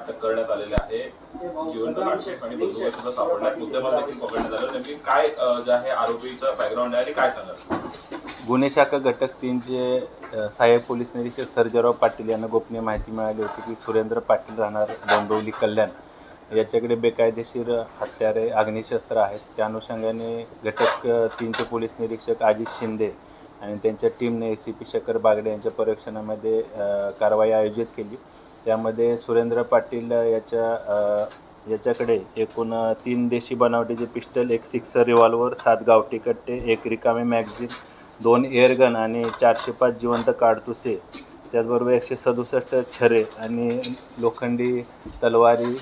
अटक करण्यात आलेले आहे. जिवंत लाठशेप आणि बंदुका सुद्धा सापडल्यात. मुद्देमाल देखील पकडण्यात आलं. नेमकी काय जे आहे आरोपीचं बॅकग्राऊंड आहे आणि काय सांगाल? गुन्हे शाखा घटक 3चे सहाय्यक पोलीस निरीक्षक सर्जेराव पाटील यांना गोपनीय माहिती मिळाली होती की सुरेंद्र पाटील राहणार डोंबिवली कल्याण याच्याकडे बेकायदेशीर हत्यारे अग्निशस्त्र आहेत. त्या अनुषंगाने घटक 3चे पोलीस निरीक्षक अजित शिंदे आणि त्यांच्या टीमने ACP शेखर बागडे यांच्या पर्यवेक्षणामध्ये कारवाई आयोजित केली. त्यामध्ये सुरेंद्र पाटील याच्याकडे एकूण 3 देशी बनावटीचे पिस्टल, 1 सिक्सर रिव्हॉल्वर, 7 गावठी कट्टे, 1 रिकामी मॅगझिन, 2 एअरगन आणि 405 जिवंत काडतुसे, त्याचबरोबर 167 छरे आणि लोखंडी तलवारी,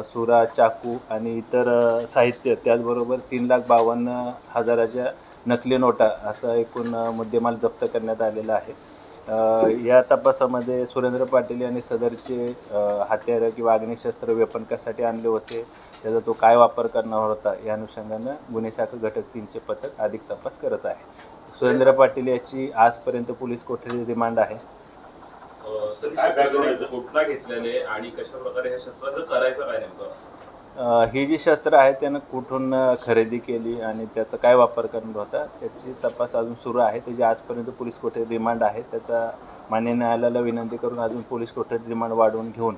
सुरा, चाकू आणि इतर साहित्य, त्याचबरोबर 3,52,000च्या नकली नोटा असा एकूण मुद्देमाल जप्त करण्यात आलेला आहे. या तपासामध्ये सुरेंद्र पाटील यांनी सदरचे हत्यारं किंवा अग्निशस्त्र वेपन कशासाठी आणले होते, त्याचा तो काय वापर करणार होता, या अनुषंगानं गुन्हे शाखा घटक 3चे पथक अधिक तपास करत आहे. सुरेंद्र पाटील याची आजपर्यंत पोलीस कोठडी रिमांड आहे. घटना घेतलेले आणि कशा प्रकारे हे शस्त्राचं करायचं काय नेमकं? ही जी शस्त्र आहे त्यानं कुठून खरेदी केली आणि त्याचा काय वापर करणार होता त्याची तपास अजून सुरू आहे. त्याची आजपर्यंत पोलीस कोठडी रिमांड आहे. त्याचा मान्य न्यायालयाला विनंती करून अजून पोलीस कोठडी रिमांड वाढवून घेऊन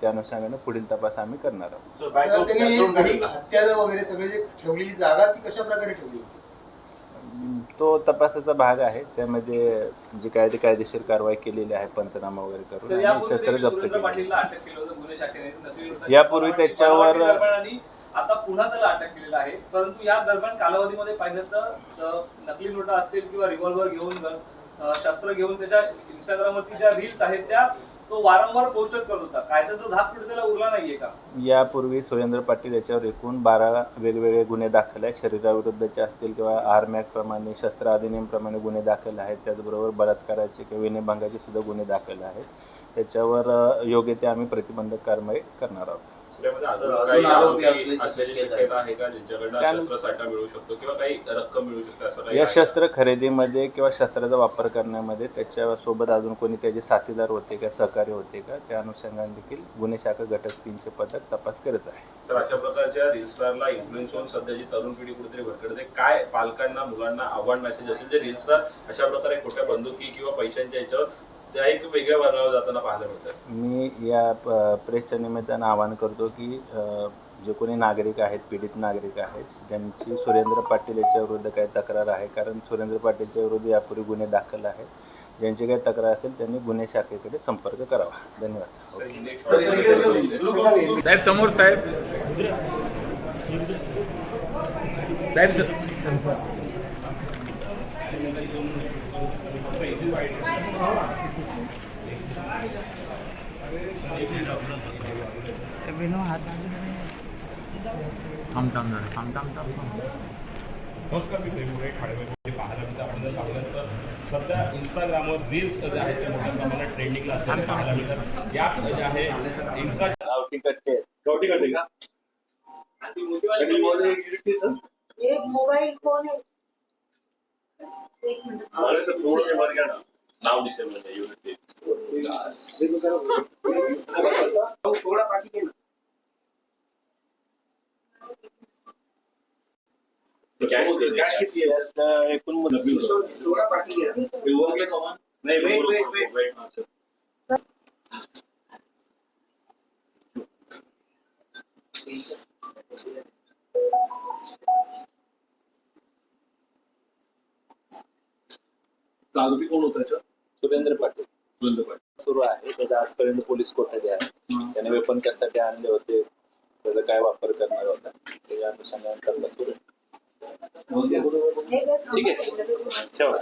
त्या अनुषंगाने पुढील तपास आम्ही करणार आहोत. हत्यारं वगैरे सगळे जे ठेवलेली जागा ती कशा प्रकारे ठेवली? तो तपासाचा भाग आहे. त्यामध्ये जी काय ते कायदेशीर कारवाई केलेली आहे, पंचनामा वगैरे करून शस्त्र जप्त केले. यापूर्वी त्याच्यावर आता पुन्हा त्याला अटक केलेला आहे. परंतु या दरम्यान कालावधीमध्ये पाहिलं तर नकली नोटा असतील किंवा रिव्हॉल्वर घेऊन शस्त्र घेऊन त्याच्या इंस्टाग्रामवरती ज्या रील्स आहेत त्या तो वारंवार पोस्टच करत होता. कायद्याचा धाक कुठे त्याला उरला नाहीये का? यापूर्वी सुरेंद्र पाटील याच्यावर एकूण 12 वेगवेगळे गुन्हे दाखल आहेत. शरीराविरुद्धचे असतील किंवा आर्म ॲक्ट प्रमाणे, शस्त्र अधिनियम प्रमाणे गुन्हे दाखल आहेत. त्याचबरोबर बलात्काराचे किंवा विनयभंगाचे सुद्धा गुन्हे दाखल आहेत. त्याच्यावर योग्य ते आम्ही प्रतिबंधक कारवाई करणार आहोत. या शस्त्र खरेदीमध्ये किंवा शस्त्राचा वापर करण्यामध्ये त्याच्यासोबत अजून कोणी त्याचे साथीदार होते का, सहकारी होते का, त्या अनुषंगाने देखील गुन्हे शाखा घटक 3चे पथक तपास करत आहे. सर, अशा प्रकारच्या रील्सला इन्फ्लुएन्स होऊन सध्याची तरुण पिढी कुठेतरी भटकते. काय पालकांना, मुलांना आव्हान मेसेज असेल जे रील्सला अशा प्रकारे खोट्या बंदुकी किंवा पैशांच्या याच्यावर त्या एक वेगळ्या वर्णावर जाताना पाहायला मिळतं? मी या प्रेसच्या निमित्तानं आवाहन करतो की जे कोणी नागरिक आहेत, पीडित नागरिक आहेत, ज्यांची सुरेंद्र पाटील याच्याविरुद्ध काही तक्रार आहे, कारण सुरेंद्र पाटीलच्या विरुद्ध यापूर्वी गुन्हे दाखल आहेत, ज्यांची काही तक्रार असेल त्यांनी गुन्हे शाखेकडे संपर्क करावा. धन्यवाद. साहेब समोर साहेब साहेब सर नमस्कार, मी त्रिपुरे खाडेमध्ये पाहायला मिळतं. आपण जर पाहिलं तर सध्या इंस्टाग्रामवर रील्स जे आहेत ते मोठ्या प्रमाणात ट्रेंडिंगला असताना पाहायला मिळतात. याच जे आहे इंस्टा गावठी कट्टे का एक मोबाईल फोन है. एक मिनट नाव दिसेल म्हणजे युनिटी थोड़ा पार्टी के कॅश किती आहे? एकूण मुद्दे थोड़ा पार्टी के नाही, वेट. आरोपी कोण होता? सुरेंद्र पाटील सुरू आहे. त्याचा आजपर्यंत पोलीस कोठडी आहे. त्याने वेपन कशासाठी आणले होते, त्याचा काय वापर करणार होता, या अनुषंगाने सुरू आहे. ठीक आहे, ठेवा.